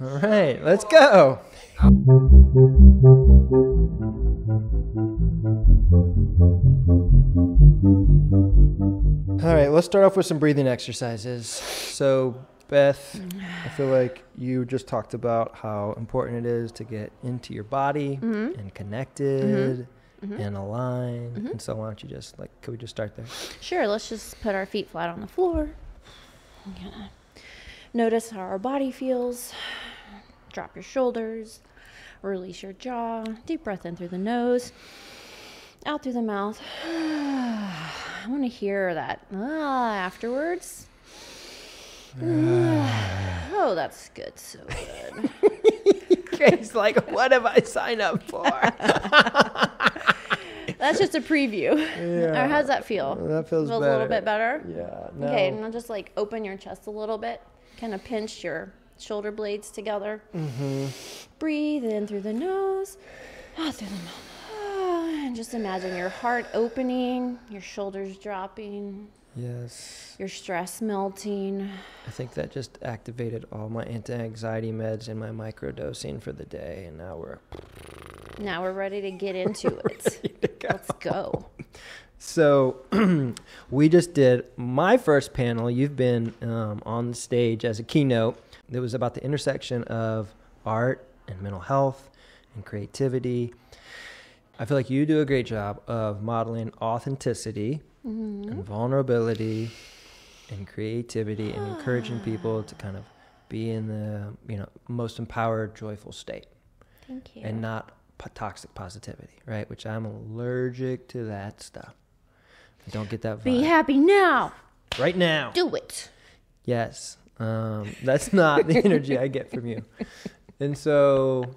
All right, let's go. All right, let's start off with some breathing exercises. So, Beth, I feel like you just talked about how important it is to get into your body and connected and aligned. And so why don't you just, could we just start there? Sure, let's just put our feet flat on the floor. Notice how our body feels. Drop your shoulders. Release your jaw. Deep breath in through the nose. Out through the mouth. I want to hear that afterwards. Oh, that's good. So good. Grace, what have I signed up for? That's just a preview. Yeah. Or how's that feel? That feels a better. little bit better? Yeah. No. Okay, now just open your chest a little bit. Kind of pinch your shoulder blades together. Breathe in through the nose, out through the mouth. And just imagine your heart opening, your shoulders dropping. Yes. Your stress melting. I think that just activated all my anti-anxiety meds and my microdosing for the day, and now we're ready to get into it. Let's go. So we just did my first panel. You've been on the stage as a keynote. It was about the intersection of art and mental health and creativity. I feel like you do a great job of modeling authenticity and vulnerability and creativity and encouraging people to kind of be in the most empowered, joyful state. Thank you. And not toxic positivity, right? Which I'm allergic to that stuff. I don't get that vibe. Be happy now. Right now. Do it. Yes. That's not the energy I get from you. And so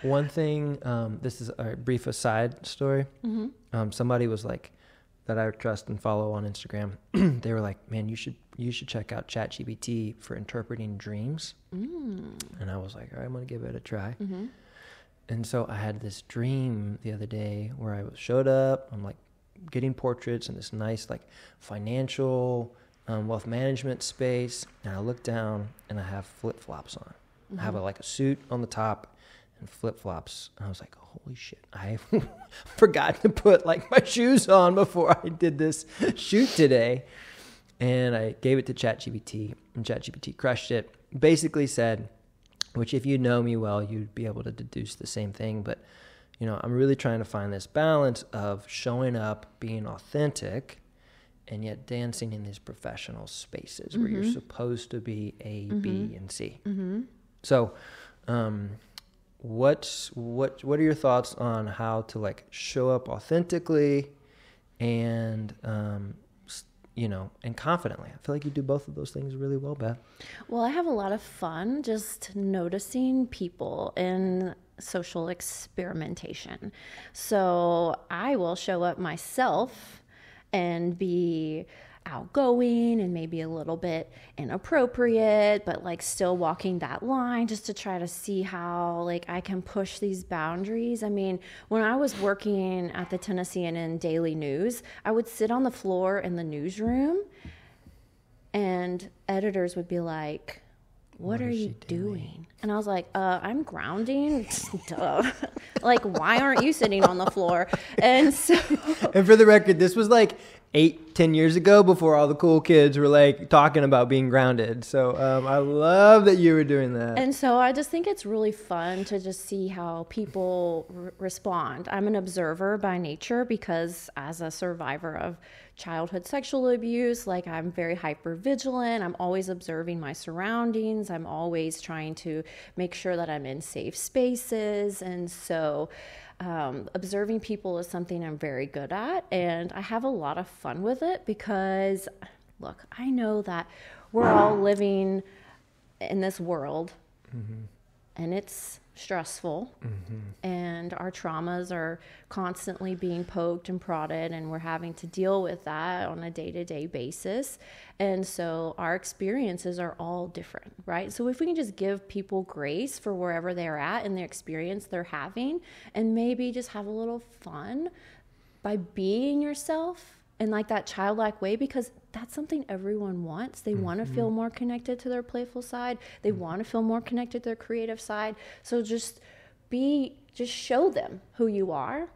one thing, this is a brief aside story. Somebody was that I trust and follow on Instagram. They were like, man, you should check out ChatGPT for interpreting dreams. And I was like, all right, I'm going to give it a try. And so I had this dream the other day where I showed up, I'm getting portraits in this nice financial wealth management space, and I look down and I have flip-flops on. I have a suit on the top and flip-flops. And I was like, holy shit, I forgot to put my shoes on before I did this shoot today. And I gave it to ChatGPT, and ChatGPT crushed it. Basically said, which if you know me well, you'd be able to deduce the same thing. But, I'm really trying to find this balance of showing up, being authentic, and yet dancing in these professional spaces where you're supposed to be A, B, and C. So what are your thoughts on how to show up authentically and and confidently? I feel like you do both of those things really well, Beth. Well, I have a lot of fun just noticing people in social experimentation. So I will show up myself and be outgoing and maybe a little bit inappropriate, but still walking that line just to try to see how I can push these boundaries. I mean, when I was working at the Tennessean Daily News, I would sit on the floor in the newsroom and editors would be like, what are you doing? And I was like, I'm grounding. Duh. Why aren't you sitting on the floor? And so... And for the record, this was 8-10 years ago before all the cool kids were talking about being grounded. So I love that you were doing that. And so I just think it's really fun to just see how people respond. I'm an observer by nature because as a survivor of childhood sexual abuse, I'm very hyper vigilant. I'm always observing my surroundings. I'm always trying to make sure that I'm in safe spaces. And so observing people is something I'm very good at, and I have a lot of fun with it because, look, I know that we're all living in this world, and it's stressful, and our traumas are constantly being poked and prodded, and we're having to deal with that on a day-to-day basis. And so our experiences are all different, right? So if we can just give people grace for wherever they're at and the experience they're having, and maybe just have a little fun by being yourself in like that childlike way, because that's something everyone wants. They want to feel more connected to their playful side. They want to feel more connected to their creative side. So just show them who you are.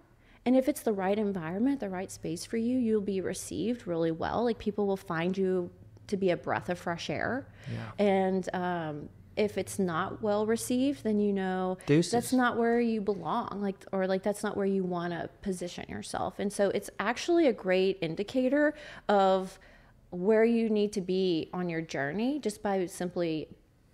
And if it's the right environment, the right space for you, you'll be received really well. Like, people will find you to be a breath of fresh air. Yeah. And if it's not well received, then you know that's not where you belong, or that's not where you want to position yourself. And so it's actually a great indicator of where you need to be on your journey, just by simply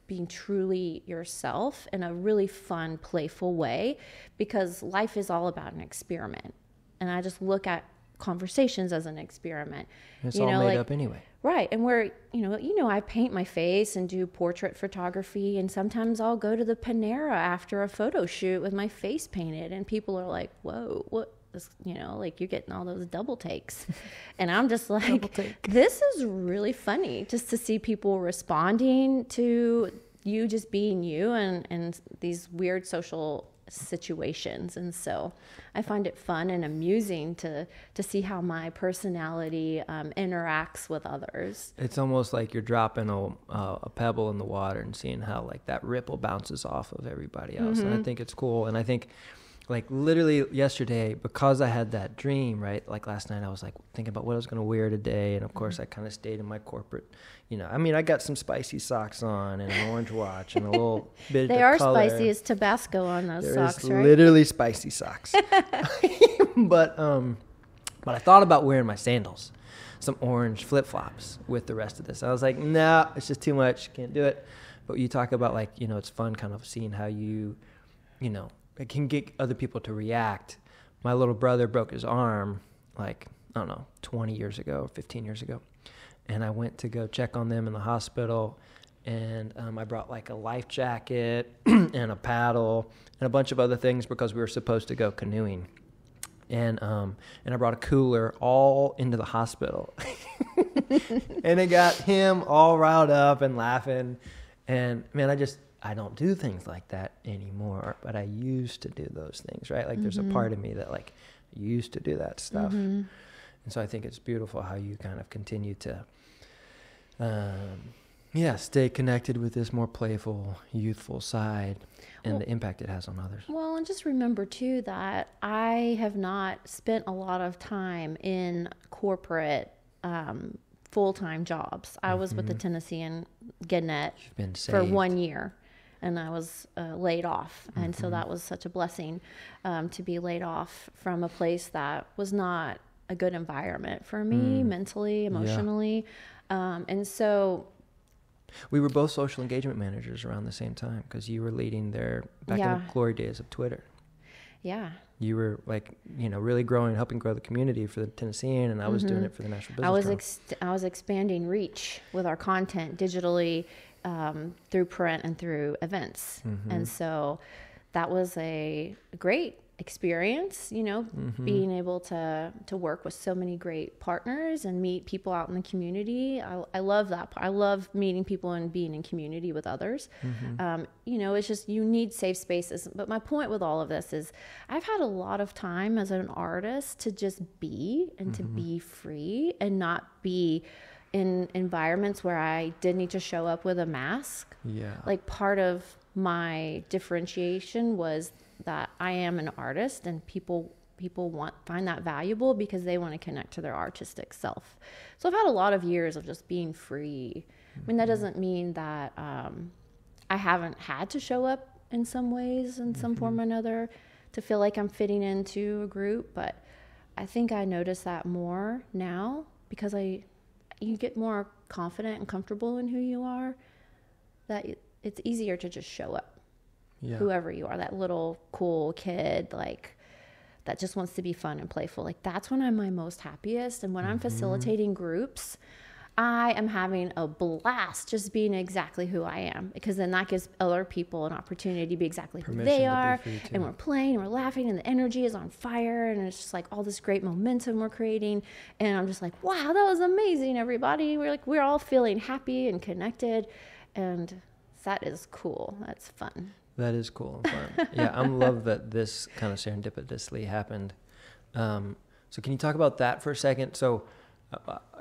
being truly yourself in a really fun, playful way, because life is all about an experiment. And I just look at conversations as an experiment. It's all made up anyway. Right. And where, I paint my face and do portrait photography, and sometimes I'll go to the Panera after a photo shoot with my face painted, and people are like, whoa, what? This, like, you're getting all those double takes. And I'm just like, this is really funny, just to see people responding to you just being you and these weird social situations. And so I find it fun and amusing to see how my personality interacts with others. It's almost like you're dropping a pebble in the water and seeing how, like, that ripple bounces off of everybody else. And I think it's cool. And I think, like, literally yesterday, because I had that dream, right? Like, last night I was like thinking about what I was going to wear today. And of course I kind of stayed in my corporate, I got some spicy socks on and an orange watch and a little bit of color. They are spicy as Tabasco on those socks, right? Literally spicy socks. But I thought about wearing my sandals, some orange flip-flops with the rest of this. I was like, no, it's just too much. Can't do it. But you talk about, like, it's fun kind of seeing how it can get other people to react. My little brother broke his arm, like, I don't know, 20 years ago, 15 years ago. And I went to go check on them in the hospital. And I brought, like, a life jacket and a paddle and a bunch of other things because we were supposed to go canoeing. And I brought a cooler all into the hospital. And it got him all riled up and laughing. And, man, I don't do things like that anymore, but I used to do those things, right? Like, there's a part of me that, like, used to do that stuff. And so I think it's beautiful how you kind of continue to, stay connected with this more playful, youthful side and the impact it has on others. Well, and just remember, too, that I have not spent a lot of time in corporate full-time jobs. I was with the Tennessean Gannett for 1 year. And I was laid off. And so that was such a blessing to be laid off from a place that was not a good environment for me, mentally, emotionally. Yeah. And so... We were both social engagement managers around the same time, because you were leading back in the glory days of Twitter. Yeah. You were, like, really helping grow the community for the Tennessean, and I was doing it for the National Business Journal. I was expanding reach with our content digitally, through print and through events. And so that was a great experience, being able to work with so many great partners and meet people out in the community. I love that. I love meeting people and being in community with others. It's just, you need safe spaces. But my point with all of this is I've had a lot of time as an artist to just be and to be free and not be in environments where I did need to show up with a mask. Yeah. Like, part of my differentiation was that I am an artist, and people find that valuable because they want to connect to their artistic self. So I've had a lot of years of just being free. I mean, that doesn't mean that I haven't had to show up in some ways, in some form or another, to feel like I'm fitting into a group, but I think I notice that more now because you get more confident and comfortable in who you are, that it's easier to just show up. Yeah. Whoever you are, that little cool kid, like, that just wants to be fun and playful. Like, that's when I'm my most happiest. And when I'm facilitating groups, I am having a blast just being exactly who I am, because then that gives other people an opportunity to be exactly who they are. And we're playing and we're laughing and the energy is on fire, and it's just like all this great momentum we're creating. And I'm just like, wow, that was amazing, everybody. We're all feeling happy and connected, and that is cool. That's fun. That is cool and fun. Yeah, I love that this kind of serendipitously happened. So can you talk about that for a second? So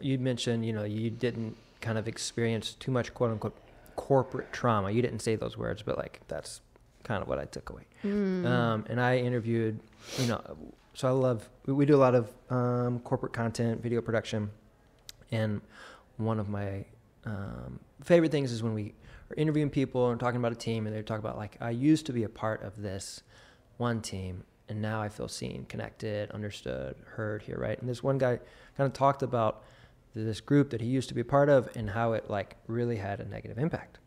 you mentioned, you didn't kind of experience too much quote unquote corporate trauma. You didn't say those words, but like that's kind of what I took away. And I interviewed, so we do a lot of corporate content, video production. And one of my favorite things is when we are interviewing people and talking about a team, and they talk about like, I used to be a part of this one team, and now I feel seen, connected, understood, heard here, right? And this one guy kind of talked about this group that he used to be a part of and how it like really had a negative impact.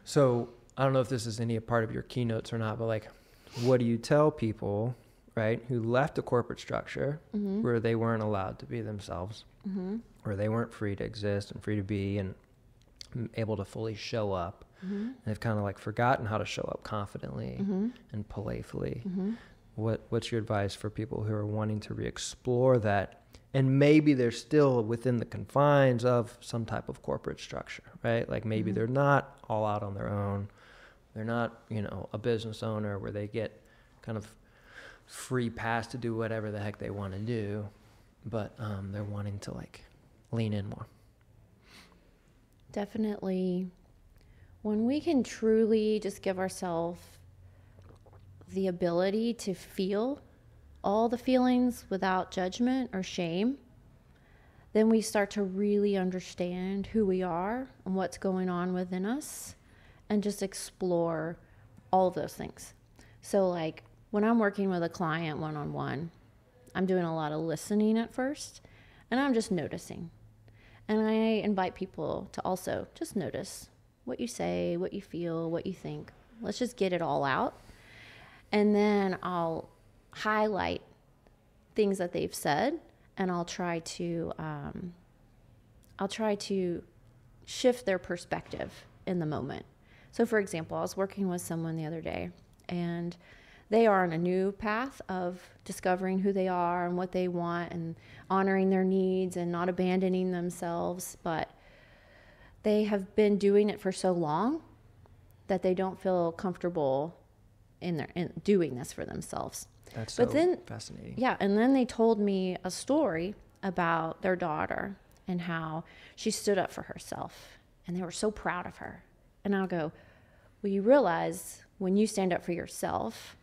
So I don't know if this is any part of your keynotes or not, but like, what do you tell people, right, who left a corporate structure where they weren't allowed to be themselves, where they weren't free to exist and free to be and able to fully show up, and they've kind of like forgotten how to show up confidently and playfully? What's your advice for people who are wanting to re-explore that? And maybe they're still within the confines of some type of corporate structure, right? Like maybe they're not all out on their own. They're not, a business owner where they get kind of free pass to do whatever the heck they want to do, but they're wanting to like lean in more. Definitely. When we can truly just give ourselves the ability to feel all the feelings without judgment or shame, then we start to really understand who we are and what's going on within us and just explore all of those things. So like when I'm working with a client one-on-one, I'm doing a lot of listening at first, and I'm just noticing. And I invite people to also just notice what you say, what you feel, what you think. Let's just get it all out. And then I'll highlight things that they've said, and I'll try to shift their perspective in the moment. So for example, I was working with someone the other day, and they are on a new path of discovering who they are and what they want and honoring their needs and not abandoning themselves. But they have been doing it for so long that they don't feel comfortable in doing this for themselves. That's so fascinating. Yeah, and then they told me a story about their daughter and how she stood up for herself, and they were so proud of her. And I'll go, well, you realize when you stand up for yourself,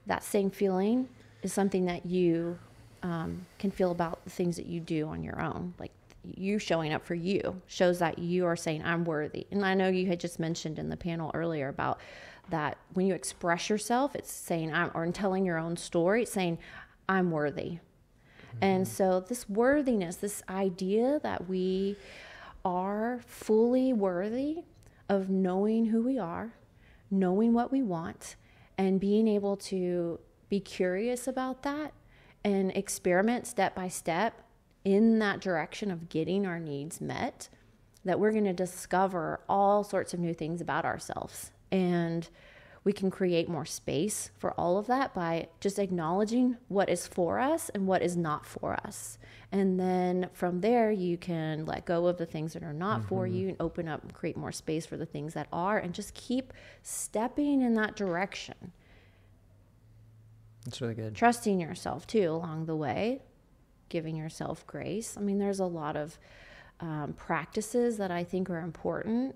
that same feeling is something that you can feel about the things that you do on your own. Like you showing up for you shows that you are saying, I'm worthy. And I know you had just mentioned in the panel earlier about that when you express yourself, it's saying, or in telling your own story, it's saying, I'm worthy. And so this worthiness, this idea that we are fully worthy of knowing who we are, knowing what we want, and being able to be curious about that and experiment step by step in that direction of getting our needs met, that we're going to discover all sorts of new things about ourselves. And we can create more space for all of that by just acknowledging what is for us and what is not for us. And then from there, you can let go of the things that are not for you and open up and create more space for the things that are, and just keep stepping in that direction. That's really good. Trusting yourself too along the way, giving yourself grace. I mean, there's a lot of practices that I think are important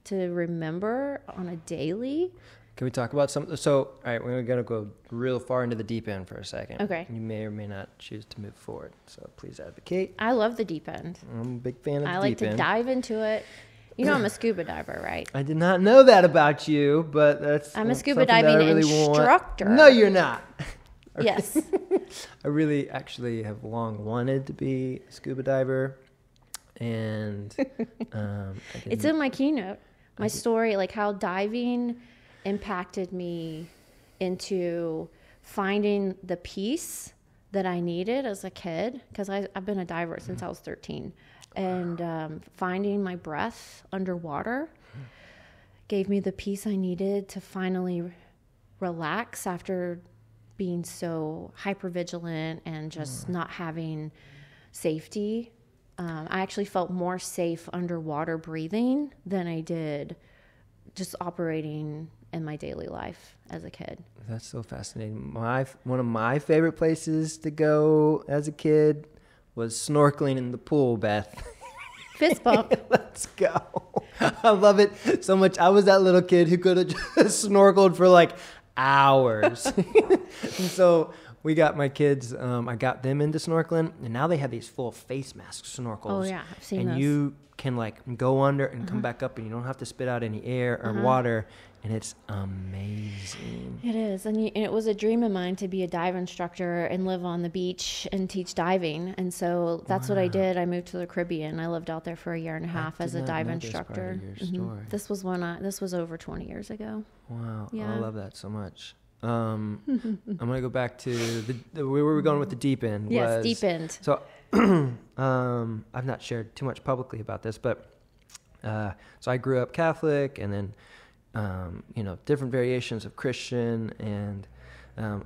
to remember on a daily. Can we talk about some? So, all right, we're going to go real far into the deep end for a second. Okay. You may or may not choose to move forward, so please advocate. I love the deep end. I'm a big fan of the deep end. I like to dive into it. You know I'm a scuba diver, right? I did not know that about you, but I'm a scuba diving instructor. No, you're not. Yes. I really actually have long wanted to be a scuba diver, and it's in my keynote. My story, like how diving impacted me into finding the peace that I needed as a kid, because I've been a diver since I was 13. And finding my breath underwater gave me the peace I needed to finally relax after being so hypervigilant and just not having safety. I actually felt more safe underwater breathing than I did just operating in my daily life as a kid. That's so fascinating. One of my favorite places to go as a kid was snorkeling in the pool, Beth. Fist bump. Let's go. I love it so much. I was that little kid who could have just snorkeled for like hours. And so we got my kids, I got them into snorkeling, and now they have these full face mask snorkels. Oh, yeah. I've seen and those. you can like go under and come back up, and you don't have to spit out any air or water, and it's amazing. It is. And it was a dream of mine to be a dive instructor and live on the beach and teach diving. And so that's what I did. I moved to the Caribbean. I lived out there for a year and a half as a dive instructor. This was over 20 years ago. Wow. Yeah. I love that so much. I'm going to go back to where we were going with the deep end. Yes, deep end. So I've not shared too much publicly about this, but so I grew up Catholic, and then different variations of Christian, and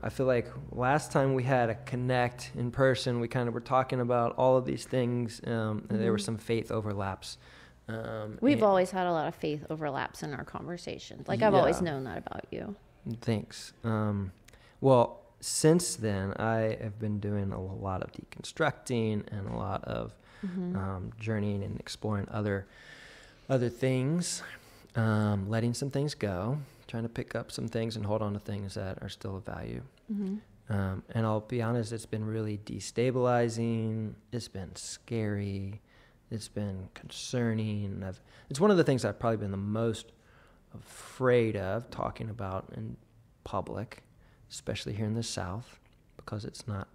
I feel like last time we had a connect in person, we kind of were talking about all of these things, and there were some faith overlaps. We've always had a lot of faith overlaps in our conversations. Like I've always known that about you. Thanks. Well, since then, I have been doing a lot of deconstructing and a lot of journeying and exploring other things, letting some things go, trying to pick up some things and hold on to things that are still of value. And I'll be honest, it's been really destabilizing. It's been scary. It's been concerning. It's one of the things I've probably been the most afraid of talking about in public, especially here in the South, because it's not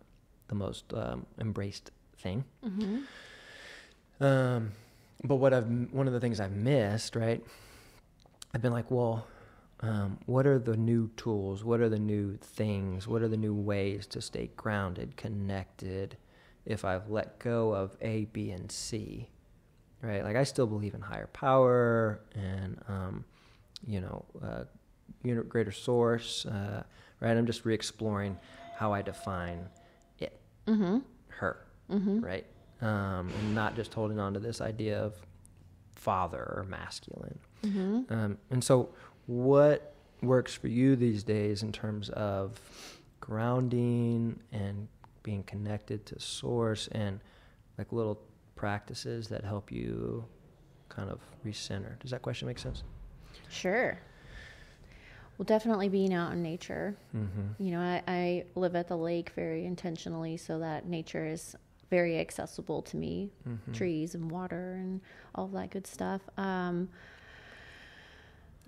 the most embraced thing. But one of the things I've missed, right? I've been like, well, what are the new tools? What are the new things? What are the new ways to stay grounded, connected, if I've let go of A, B, and C, right? Like I still believe in higher power and greater source, right? I'm just re-exploring how I define it, her, right? And not just holding on to this idea of father or masculine. And so what works for you these days in terms of grounding and being connected to source, and like little practices that help you kind of recenter? Does that question make sense? Sure. Well, definitely being out in nature. I live at the lake very intentionally so that nature is very accessible to me, trees and water and all that good stuff.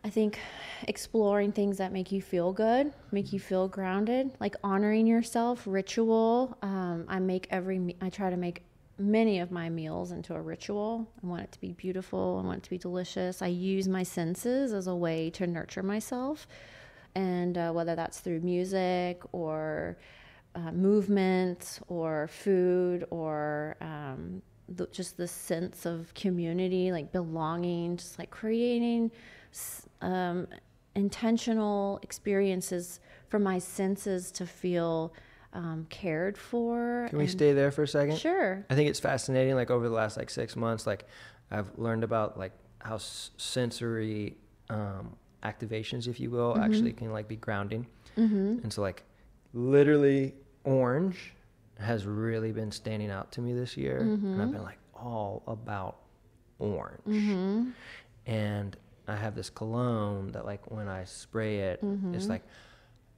I think exploring things that make you feel good, make you feel grounded, like honoring yourself, ritual. I try to make many of my meals into a ritual. I want it to be beautiful. I want it to be delicious. I use my senses as a way to nurture myself. And whether that's through music or movement or food or just the sense of community, like belonging, just like creating intentional experiences for my senses to feel cared for. Can we stay there for a second? Sure. I think it's fascinating. Like over the last 6 months, like I've learned about like how sensory activations, if you will, actually can like be grounding. And so like literally orange has really been standing out to me this year. And I've been like all about orange. And I have this cologne that like when I spray it, it's like,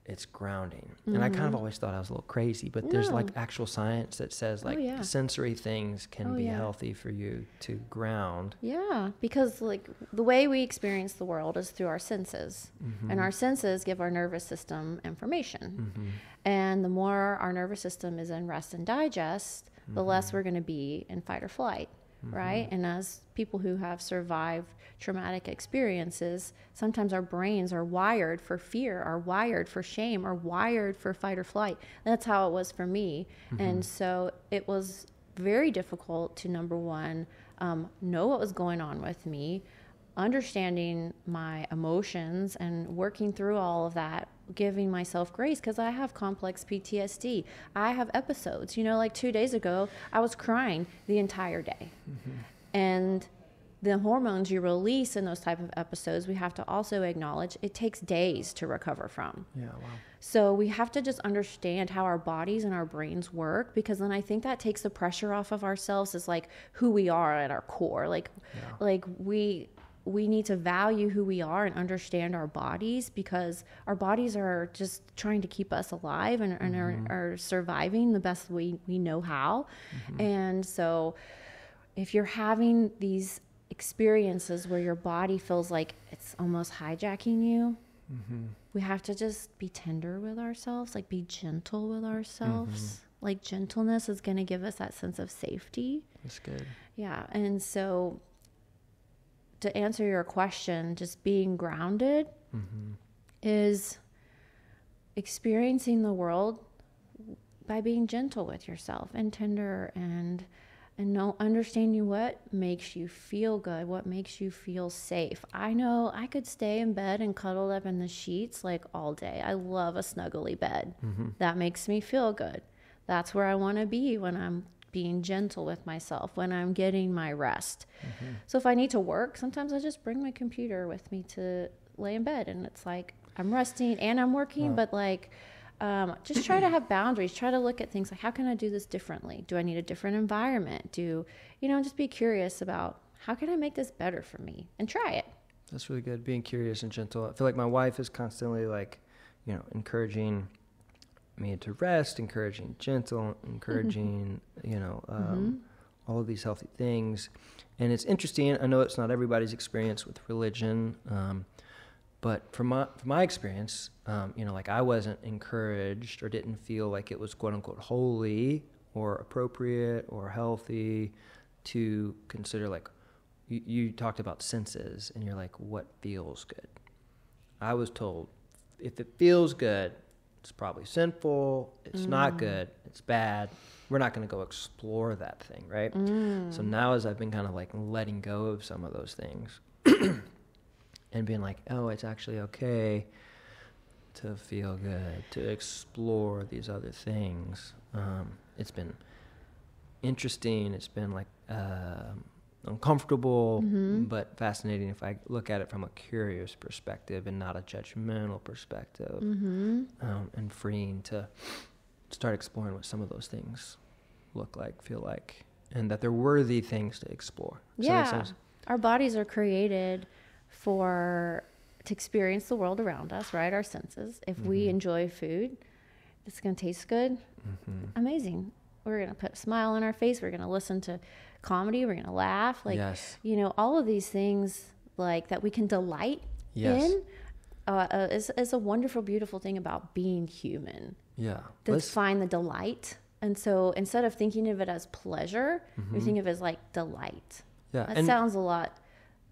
it's grounding. And I kind of always thought I was a little crazy, but there's like actual science that says like sensory things can be healthy for you to ground. Yeah, because like the way we experience the world is through our senses. And our senses give our nervous system information. And the more our nervous system is in rest and digest, the less we're going to be in fight or flight. Right? And as people who have survived traumatic experiences, sometimes our brains are wired for fear, are wired for shame, are wired for fight or flight. And that's how it was for me. And so it was very difficult to, number one, know what was going on with me, understanding my emotions and working through all of that, giving myself grace, because I have complex PTSD. I have episodes, like 2 days ago, I was crying the entire day. And the hormones you release in those type of episodes, we have to also acknowledge it takes days to recover from. Yeah, wow. So we have to just understand how our bodies and our brains work, because then I think that takes the pressure off of ourselves as like who we are at our core. Like we need to value who we are and understand our bodies, because our bodies are just trying to keep us alive and are surviving the best we know how. And so if you're having these experiences where your body feels like it's almost hijacking you, we have to just be tender with ourselves, like be gentle with ourselves. Like gentleness is going to give us that sense of safety. That's good. Yeah. And so to answer your question, just being grounded is experiencing the world by being gentle with yourself and tender and understanding what makes you feel good, what makes you feel safe. I know I could stay in bed and cuddle up in the sheets like all day. I love a snuggly bed. That makes me feel good. That's where I want to be when I'm being gentle with myself, when I'm getting my rest. So if I need to work, sometimes I just bring my computer with me to lay in bed, and it's like I'm resting and I'm working, but like just try to have boundaries. Try to look at things like, how can I do this differently? Do I need a different environment? Just be curious about how can I make this better for me, and try it. That's really good. Being curious and gentle. I feel like my wife is constantly like, encouraging me to rest, encouraging gentle, encouraging, all of these healthy things. And it's interesting. I know it's not everybody's experience with religion. But from my experience, like I wasn't encouraged or didn't feel like it was quote unquote holy or appropriate or healthy to consider, like you talked about senses and you're like, what feels good? I was told if it feels good, it's probably sinful. It's not good. It's bad. We're not going to go explore that thing, right? So now as I've been kind of like letting go of some of those things and being like, oh, it's actually okay to feel good, to explore these other things. It's been interesting. It's been like uncomfortable, but fascinating if I look at it from a curious perspective and not a judgmental perspective, and freeing to start exploring what some of those things look like, feel like, and that they're worthy things to explore. Does that make sense? Our bodies are created to experience the world around us, right? Our senses. If we enjoy food, it's going to taste good. Amazing. We're going to put a smile on our face. We're going to listen to comedy. We're going to laugh. Like, all of these things like that we can delight in is a wonderful, beautiful thing about being human. Yeah. To find the delight. And so instead of thinking of it as pleasure, we think of it as like delight. Yeah. That sounds a lot.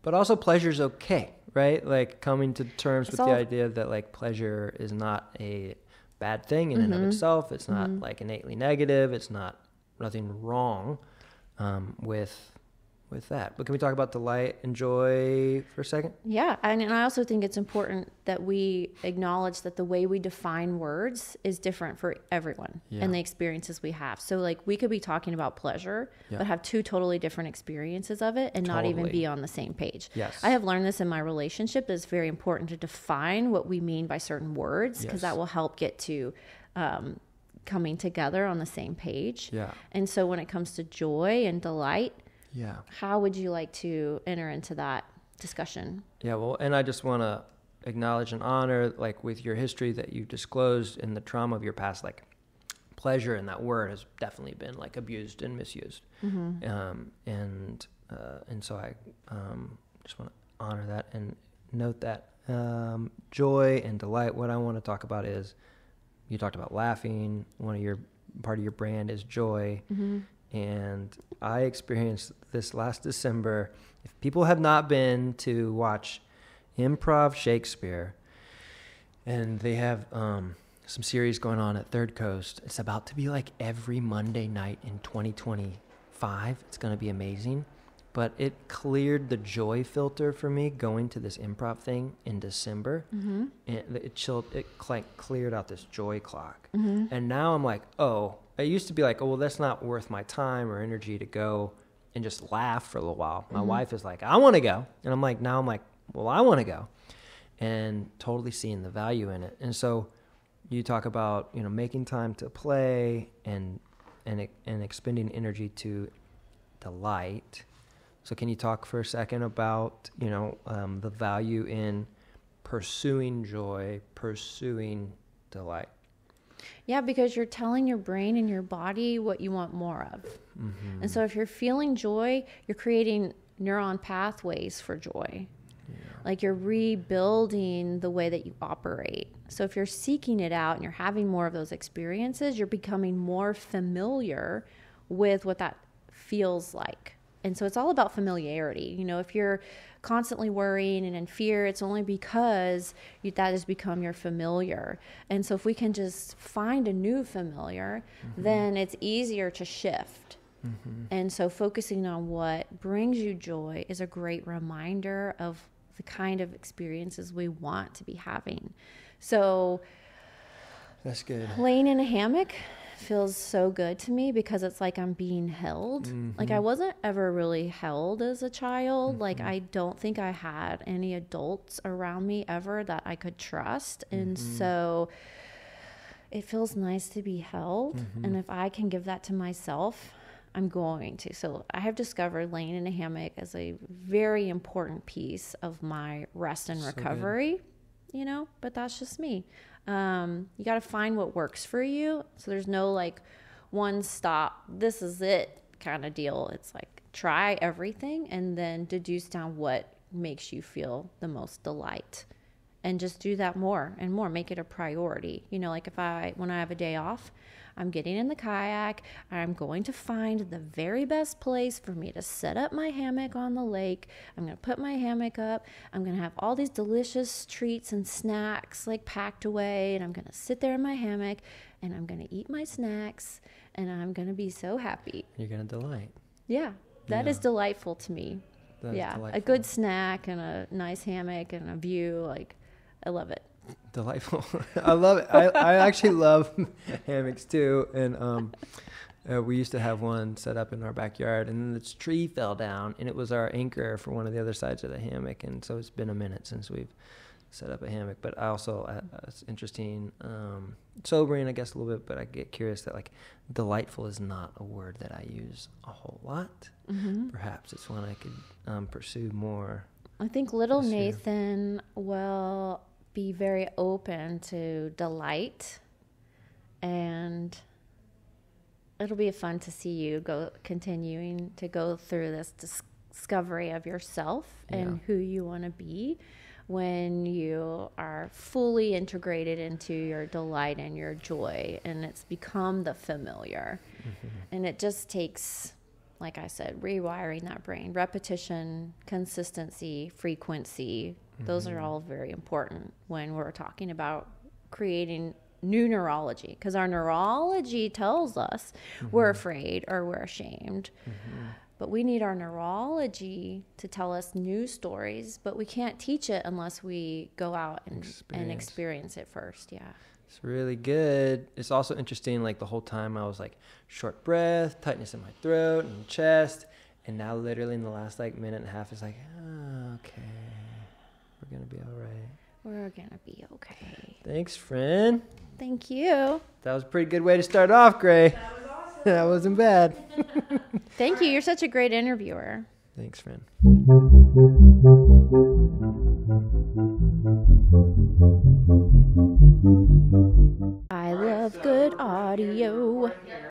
But also pleasure's okay, right? Like coming to terms with the idea that like pleasure is not a bad thing in and of itself. It's not like innately negative. It's nothing wrong with that. But can we talk about delight and joy for a second? Yeah. And I also think it's important that we acknowledge that the way we define words is different for everyone and the experiences we have. So like we could be talking about pleasure, but have two totally different experiences of it and not even be on the same page. Yes. I have learned this in my relationship that it's very important to define what we mean by certain words, because that will help get to coming together on the same page. Yeah. And so when it comes to joy and delight, how would you like to enter into that discussion? Yeah, well, and I just want to acknowledge and honor, like with your history that you've disclosed and the trauma of your past, like pleasure in that word has definitely been like abused and misused. And so I just want to honor that and note that joy and delight. What I want to talk about is, you talked about laughing. Part of your brand is joy. And I experienced this last December. If people have not been to watch Improv Shakespeare, and they have some series going on at Third Coast, it's about to be like every Monday night in 2025. It's going to be amazing. But it cleared the joy filter for me going to this improv thing in December. And it cleared out this joy clock. And now I'm like, it used to be like, oh, well, that's not worth my time or energy to go and just laugh for a little while. My wife is like, I want to go. And I'm like, well, I want to go. And totally seeing the value in it. And so you talk about, making time to play and expending energy to delight. So can you talk for a second about, the value in pursuing joy, pursuing delight? Yeah, because you're telling your brain and your body what you want more of. Mm-hmm. And so if you're feeling joy, you're creating neuron pathways for joy. Yeah. Like you're rebuilding the way that you operate. So if you're seeking it out and you're having more of those experiences, you're becoming more familiar with what that feels like. And so it's all about familiarity. If you're constantly worrying and in fear, it's only because that has become your familiar. And so if we can just find a new familiar, then it's easier to shift. And so focusing on what brings you joy is a great reminder of the kind of experiences we want to be having. So that's good. Laying in a hammock feels so good to me because it's like I'm being held. Like I wasn't ever really held as a child. Like I don't think I had any adults around me ever that I could trust. And so it feels nice to be held. And if I can give that to myself, I'm going to. So I have discovered laying in a hammock as a very important piece of my rest and recovery, but that's just me. You got to find what works for you. So there's no like one stop, this is it kind of deal. It's like try everything and then deduce down what makes you feel the most delight and just do that more and more. Make it a priority. Like when I have a day off, I'm getting in the kayak. I'm going to find the very best place for me to set up my hammock on the lake. I'm going to put my hammock up. I'm going to have all these delicious treats and snacks like packed away. And I'm going to sit there in my hammock and I'm going to eat my snacks and I'm going to be so happy. You're going to delight. Yeah, that is delightful to me. That is delightful. A good snack and a nice hammock and a view. Like, I love it. Delightful. I love it. I actually love hammocks too. And we used to have one set up in our backyard, and then this tree fell down, and it was our anchor for one of the other sides of the hammock. And so it's been a minute since we've set up a hammock. But I also, it's interesting, sobering, I guess, a little bit. But I get curious that like delightful is not a word that I use a whole lot. Perhaps it's one I could pursue more. I think little Nathan will be very open to delight, and it'll be fun to see you continuing to go through this discovery of yourself and who you want to be when you are fully integrated into your delight and your joy, and it's become the familiar. And it just takes, like I said, rewiring that brain, repetition, consistency, frequency. Those are all very important when we're talking about creating new neurology, because our neurology tells us we're afraid or we're ashamed. But we need our neurology to tell us new stories, but we can't teach it unless we go out and experience it first. Yeah. It's really good. It's also interesting, like the whole time I was like short breath, tightness in my throat and chest. And now literally in the last like minute and a half, it's like, okay, we're going to be all right. We're going to be okay. Thanks, friend. Thank you. That was a pretty good way to start off, Gray. That was awesome. That wasn't bad. Thank you. You're such a great interviewer. Thanks, friend. I love good audio.